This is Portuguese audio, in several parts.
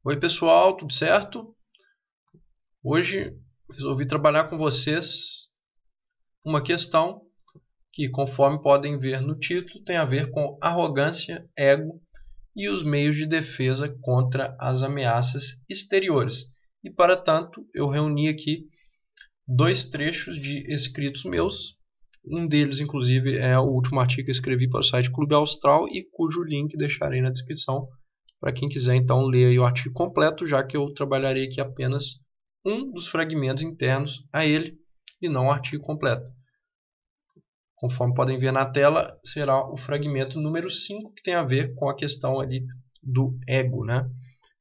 Oi pessoal, tudo certo? Hoje resolvi trabalhar com vocês uma questão que, conforme podem ver no título, tem a ver com arrogância, ego e os meios de defesa contra as ameaças exteriores. E para tanto, eu reuni aqui dois trechos de escritos meus. Um deles, inclusive, é o último artigo que eu escrevi para o site Clube Austral e cujo link deixarei na descrição para quem quiser então ler aí o artigo completo, já que eu trabalharei aqui apenas um dos fragmentos internos a ele e não o artigo completo. Conforme podem ver na tela, será o fragmento número 5, que tem a ver com a questão ali do ego, né?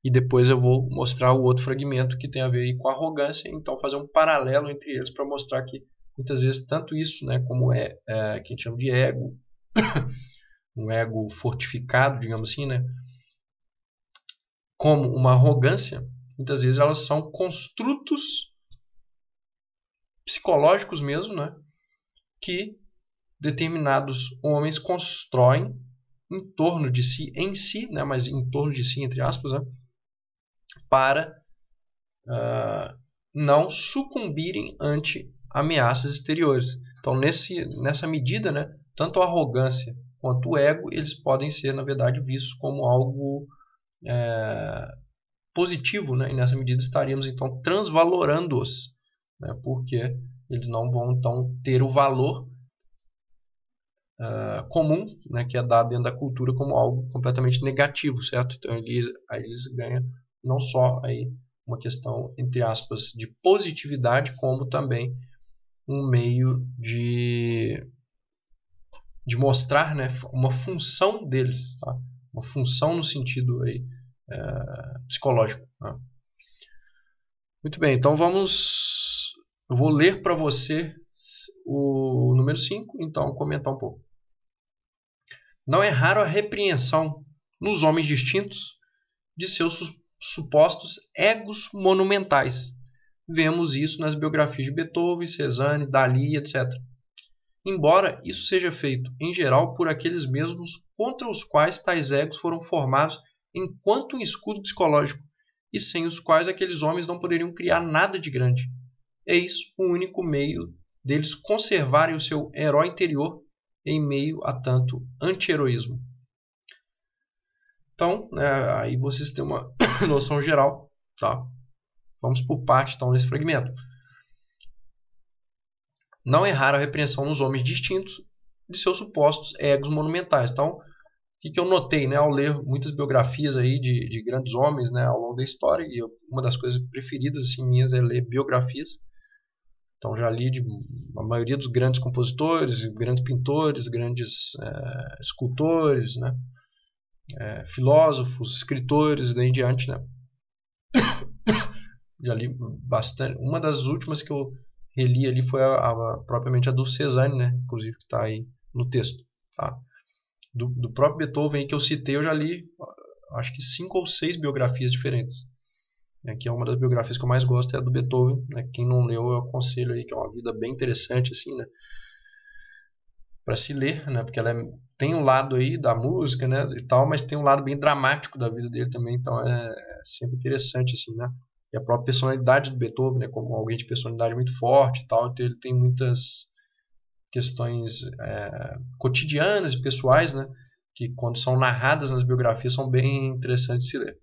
E depois eu vou mostrar o outro fragmento que tem a ver aí com a arrogância, então fazer um paralelo entre eles para mostrar que muitas vezes tanto isso, né, como que a gente chama de ego, um ego fortificado, digamos assim, né, como uma arrogância, muitas vezes elas são construtos psicológicos mesmo, né, que determinados homens constroem em torno de si, em si, né, mas em torno de si, entre aspas, né, para não sucumbirem ante ameaças exteriores. Então, nessa medida, né, tanto a arrogância quanto o ego, eles podem ser, na verdade, vistos como algo positivo, né? E nessa medida estaríamos, então, transvalorando-os, né? Porque eles não vão, então, ter o valor comum, né, que é dado dentro da cultura como algo completamente negativo, certo? Então, eles ganham não só aí uma questão, entre aspas, de positividade, como também um meio de mostrar, né, uma função deles, tá? Uma função no sentido aí, psicológico. Tá? Muito bem, então eu vou ler para você o número 5, então comentar um pouco. Não é raro a repreensão nos homens distintos de seus supostos egos monumentais. Vemos isso nas biografias de Beethoven, Cezanne, Dalí, etc. Embora isso seja feito, em geral, por aqueles mesmos contra os quais tais egos foram formados enquanto um escudo psicológico, e sem os quais aqueles homens não poderiam criar nada de grande. Eis o único meio deles conservarem o seu herói interior em meio a tanto anti-heroísmo. Então, aí vocês têm uma noção geral, tá? Vamos por parte, então, nesse fragmento. Não é rara a repreensão nos homens distintos de seus supostos egos monumentais. Então, o que eu notei, né, ao ler muitas biografias aí de grandes homens, né, ao longo da história, e uma das coisas preferidas assim, minhas é ler biografias. Então, já li a maioria dos grandes compositores, grandes pintores, grandes escultores, né, filósofos, escritores, e daí em diante, né. Já li bastante. Uma das últimas que eu reli ali foi propriamente a do Cezanne, né? Inclusive que está aí no texto. Tá? Do próprio Beethoven aí que eu citei, eu já li acho que 5 ou 6 biografias diferentes. Aqui é uma das biografias que eu mais gosto, é a do Beethoven. Né? Quem não leu, eu aconselho aí, que é uma vida bem interessante, assim, né? Para se ler, né? Porque ela tem um lado aí da música, né? E tal, mas tem um lado bem dramático da vida dele também, então é sempre interessante, assim, né? E a própria personalidade do Beethoven, né? Como alguém de personalidade muito forte e tal, então ele tem muitas questões cotidianas e pessoais, né? Que quando são narradas nas biografias são bem interessantes de se ler.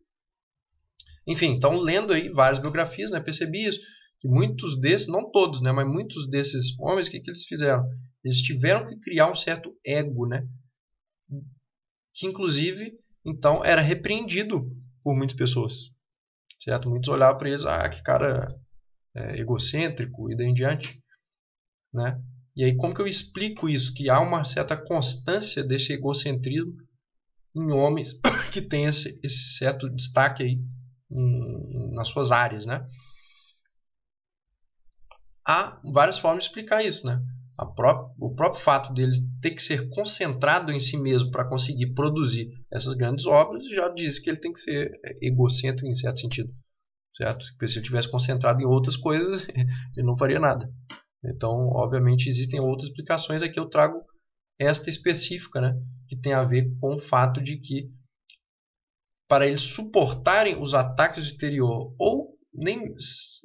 Enfim, então lendo aí várias biografias, né? Percebi isso, que muitos desses, não todos, né? Mas muitos desses homens, o que eles fizeram? Eles tiveram que criar um certo ego, né? Que inclusive, então, era repreendido por muitas pessoas. Certo? Muitos olhavam para eles, que cara egocêntrico e daí em diante. Né? E aí como que eu explico isso? Que há uma certa constância desse egocentrismo em homens que têm esse certo destaque aí nas suas áreas. Né? Há várias formas de explicar isso. Né? O próprio fato dele ter que ser concentrado em si mesmo para conseguir produzir essas grandes obras já diz que ele tem que ser egocêntrico em certo sentido. Certo? Se ele tivesse concentrado em outras coisas, ele não faria nada. Então, obviamente, existem outras explicações. Aqui eu trago esta específica, né? Que tem a ver com o fato de que para eles suportarem os ataques do exterior, ou nem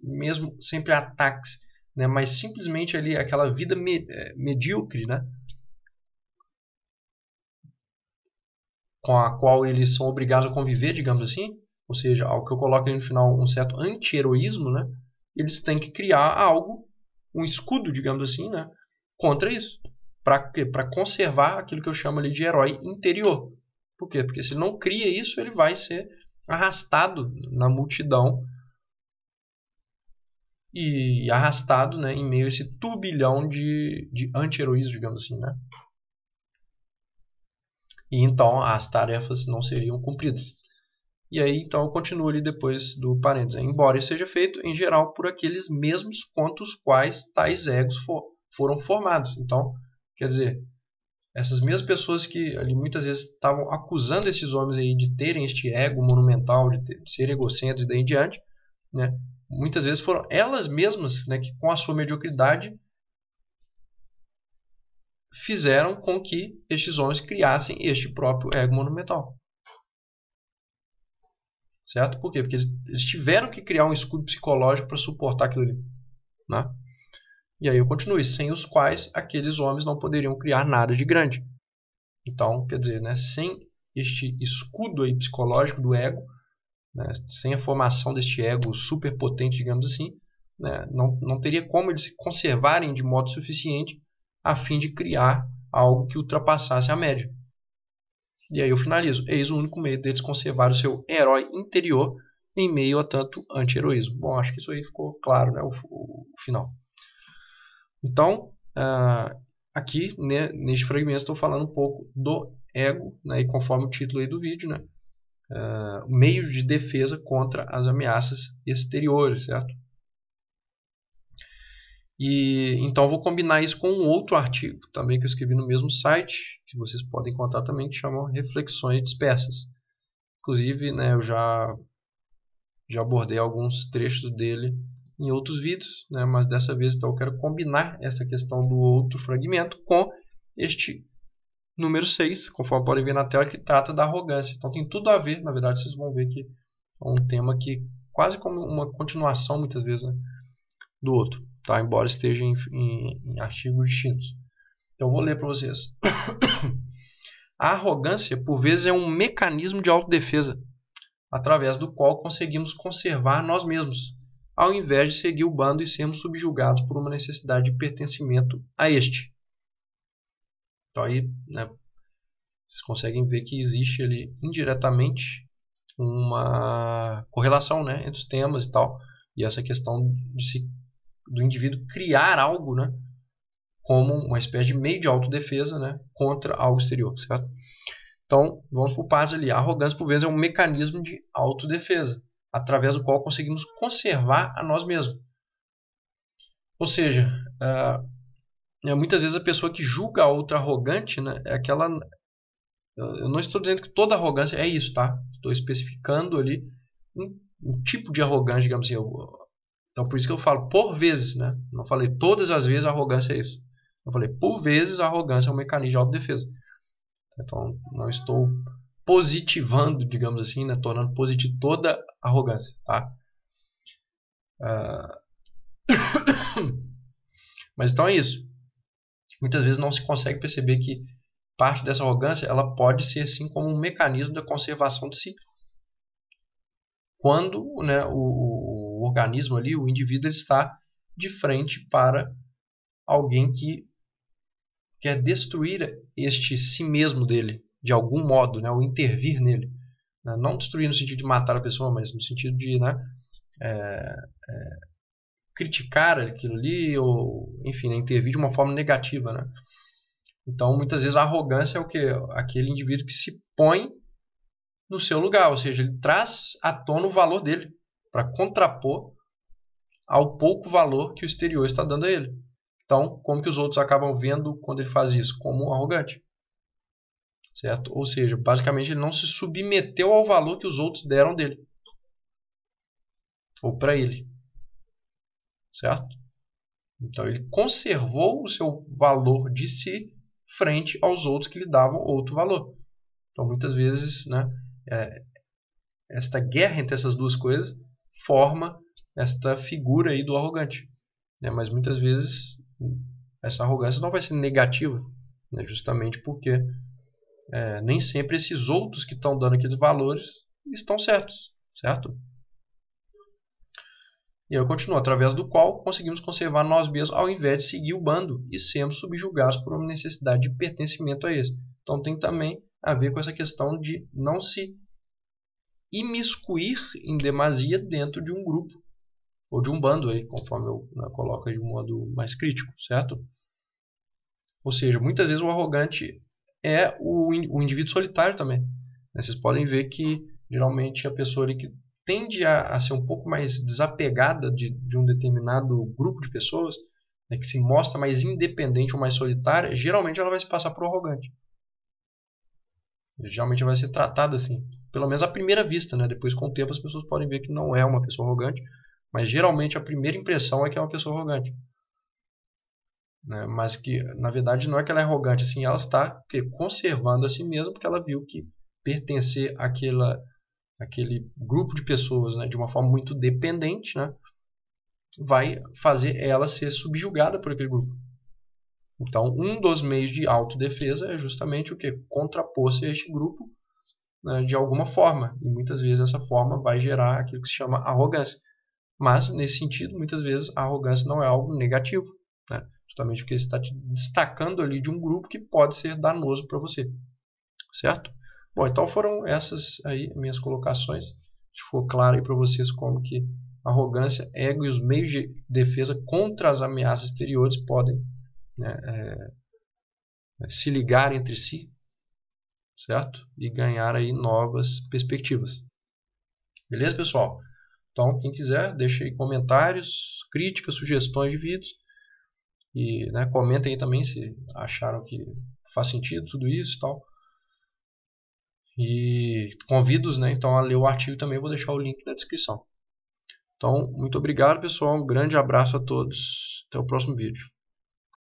mesmo sempre ataques, né, mas simplesmente ali aquela vida medíocre, né, com a qual eles são obrigados a conviver, digamos assim, ou seja, ao que eu coloco ali no final um certo anti-heroísmo, né, eles têm que criar algo, um escudo, digamos assim, né, contra isso, para conservar aquilo que eu chamo ali de herói interior. Por quê? Porque se ele não cria isso, ele vai ser arrastado na multidão e arrastado, né, em meio a esse turbilhão de anti-heroísmo, digamos assim, né? E então as tarefas não seriam cumpridas. E aí então eu continuo ali depois do parênteses. Embora isso seja feito, em geral, por aqueles mesmos contra os quais tais egos foram formados. Então, quer dizer, essas mesmas pessoas que ali muitas vezes estavam acusando esses homens aí de terem este ego monumental, de serem egocêntricos e daí em diante, né? Muitas vezes foram elas mesmas, né, que com a sua mediocridade fizeram com que estes homens criassem este próprio ego monumental. Certo? Por quê? Porque eles tiveram que criar um escudo psicológico para suportar aquilo ali. Né? E aí eu continuo, sem os quais aqueles homens não poderiam criar nada de grande. Então, quer dizer, né, sem este escudo aí psicológico do ego, né, sem a formação deste ego superpotente, digamos assim, né, não teria como eles se conservarem de modo suficiente a fim de criar algo que ultrapassasse a média. E aí eu finalizo. Eis o único meio deles conservar o seu herói interior em meio a tanto anti-heroísmo. Bom, acho que isso aí ficou claro, né, o final. Então, aqui, né, neste fragmento, estou falando um pouco do ego, né, e conforme o título aí do vídeo, né, meios de defesa contra as ameaças exteriores, certo? E então vou combinar isso com um outro artigo também que eu escrevi no mesmo site, que vocês podem encontrar também, que chama Reflexões Dispersas. Inclusive, né, eu já abordei alguns trechos dele em outros vídeos, né, mas dessa vez então eu quero combinar essa questão do outro fragmento com este número 6, conforme podem ver na tela, que trata da arrogância. Então tem tudo a ver, na verdade vocês vão ver que é um tema que quase como uma continuação muitas vezes, né, do outro. Tá? Embora esteja em artigos distintos. Então, vou ler para vocês. A arrogância, por vezes, é um mecanismo de autodefesa, através do qual conseguimos conservar nós mesmos, ao invés de seguir o bando e sermos subjugados por uma necessidade de pertencimento a este. Então, aí, né, vocês conseguem ver que existe ali, indiretamente, uma correlação, né, entre os temas e tal, e essa questão do indivíduo criar algo, né, como uma espécie de meio de autodefesa, né, contra algo exterior, certo? Então, vamos por partes ali. A arrogância, por vezes, é um mecanismo de autodefesa, através do qual conseguimos conservar a nós mesmos. Ou seja, muitas vezes a pessoa que julga a outra arrogante, né, é aquela... Eu não estou dizendo que toda arrogância é isso, tá? Estou especificando ali um tipo de arrogância, digamos assim. Então, por isso que eu falo por vezes, né? Não falei todas as vezes a arrogância é isso. Eu falei por vezes a arrogância é um mecanismo de autodefesa. Então, não estou positivando, digamos assim, né? Tornando positivo toda arrogância, tá? Mas então é isso. Muitas vezes não se consegue perceber que parte dessa arrogância ela pode ser assim como um mecanismo da conservação de si. Quando, né, o organismo ali, o indivíduo, ele está de frente para alguém que quer destruir este si mesmo dele, de algum modo, né, ou intervir nele. Não destruir no sentido de matar a pessoa, mas no sentido de, né, criticar aquilo ali, ou, enfim, né, intervir de uma forma negativa. Né? Então, muitas vezes, a arrogância é o quê? Aquele indivíduo que se põe no seu lugar, ou seja, ele traz à tona o valor dele, para contrapor ao pouco valor que o exterior está dando a ele. Então, como que os outros acabam vendo quando ele faz isso? Como um arrogante. Certo? Ou seja, basicamente ele não se submeteu ao valor que os outros deram dele. Ou para ele. Certo? Então ele conservou o seu valor de si frente aos outros que lhe davam outro valor. Então muitas vezes, né, esta guerra entre essas duas coisas forma esta figura aí do arrogante, né? Mas muitas vezes essa arrogância não vai ser negativa, né? Justamente porque nem sempre esses outros que estão dando aqueles valores estão certos, certo? E eu continuo, através do qual conseguimos conservar nós mesmos ao invés de seguir o bando e sermos subjugados por uma necessidade de pertencimento a esse. Então tem também a ver com essa questão de não se imiscuir em demasia dentro de um grupo ou de um bando, aí, conforme eu coloco de um modo mais crítico, certo? Ou seja, muitas vezes o arrogante é o indivíduo solitário também. Vocês podem ver que geralmente a pessoa ali que tende a ser um pouco mais desapegada de um determinado grupo de pessoas, né, que se mostra mais independente ou mais solitária, geralmente ela vai se passar por arrogante. Geralmente vai ser tratada assim, pelo menos à primeira vista, né? Depois, com o tempo, as pessoas podem ver que não é uma pessoa arrogante, mas geralmente a primeira impressão é que é uma pessoa arrogante, né? Mas que, na verdade, não é que ela é arrogante, assim, ela está conservando a si mesma porque ela viu que pertencer àquele grupo de pessoas, né, de uma forma muito dependente, né, vai fazer ela ser subjugada por aquele grupo. Então, um dos meios de autodefesa é justamente o que? Contrapor-se a este grupo, né, de alguma forma. E muitas vezes essa forma vai gerar aquilo que se chama arrogância. Mas, nesse sentido, muitas vezes a arrogância não é algo negativo, né? Justamente porque você está te destacando ali de um grupo que pode ser danoso para você. Certo? Bom, então foram essas aí minhas colocações. Se for claro aí para vocês como que arrogância, ego e os meios de defesa contra as ameaças exteriores podem, né, se ligar entre si, certo? E ganhar aí novas perspectivas. Beleza, pessoal? Então, quem quiser, deixa aí comentários, críticas, sugestões de vídeos. E, né, comentem aí também se acharam que faz sentido tudo isso e tal. E convido-os, né, então, a ler o artigo também. Vou deixar o link na descrição. Então, muito obrigado, pessoal. Um grande abraço a todos. Até o próximo vídeo.